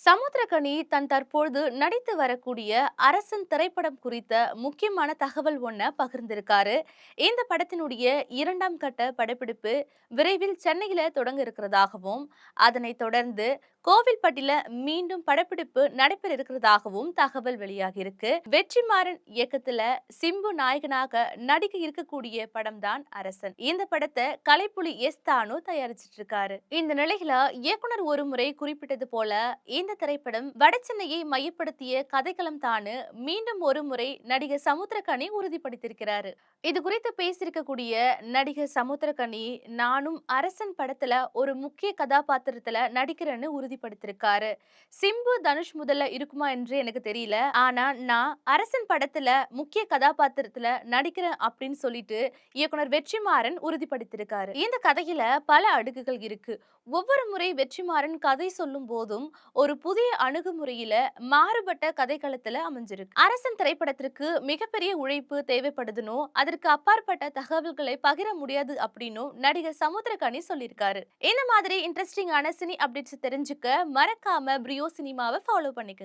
சமுத்திரக்கனி தன் தற்பொழுது நடித்து வரக்கூடிய அரசன் திரைப்படம் குறித்த முக்கியமான தகவல் ஒன்ன பகிர்ந்திருக்காரு. இந்த படத்தினுடைய இரண்டாம் கட்ட படப்பிடிப்பு விரைவில் சென்னையில தொடங்க இருக்கிறதாகவும், அதனைத் தொடர்ந்து கோவில்பட்டில மீண்டும் படப்பிடிப்பு நடைபெற இருக்கிறதாகவும் தகவல் வெளியாகி இருக்கு. வெற்றிமாறன் இயக்கத்துல சிம்பு நாயகனாக நடிக்க இருக்கக்கூடிய படம் தான் அரசன். இந்த படத்தை கலைப்புலி தானு தயாரிச்சிட்டு இருக்காரு. இந்த நிலையில இயக்குனர் ஒரு முறை குறிப்பிட்டது போல இந்த திரைப்படம் வடசென்னையை மையப்படுத்திய கதைக்களம் தானு மீண்டும் ஒரு முறை நடிகர் சமுத்திரக்கனி உறுதிப்படுத்தியிருக்கிறாரு. இது குறித்து பேசியிருக்கக்கூடிய நடிகர் சமுத்திரக்கனி, நானும் அரசன் படத்துல ஒரு முக்கிய கதாபாத்திரத்துல நடிக்கிறேன்னு உறுதிப்படுத்திருக்காரு. சிம்பு தனுஷ் முதல்ல இருக்குமா என்று எனக்கு தெரியல, ஆனா நான் அரசன் படத்துல முக்கிய கதாபாத்திரத்துல நடிக்கிறேன் அப்படின்னு சொல்லிட்டு இயக்குனர் வெற்றிமாறன் உறுதிப்படுத்தியிருக்காரு. இந்த கதையில பல அடுக்குகள் இருக்கு. ஒவ்வொரு முறை வெற்றிமாறன் கதை சொல்லும் போதும் ஒரு புதிய அணுகுமுறையில மாறுபட்ட கதைக்களத்துல அமைஞ்சிருக்கு. அரசன் திரைப்படத்திற்கு மிகப்பெரிய உழைப்பு தேவைப்படுதுன்னு, அதற்கு அப்பாற்பட்ட தகவல்களை பகிர முடியாது அப்படின்னு நடிகர் சமுத்திரக்கனி சொல்லியிருக்காரு. இந்த மாதிரி இன்ட்ரெஸ்டிங்கான சினி அப்டேட்ஸ் தெரிஞ்சுக்க மறக்காம பிரியோ சினிமாவை ஃபாலோ பண்ணிக்கோங்க.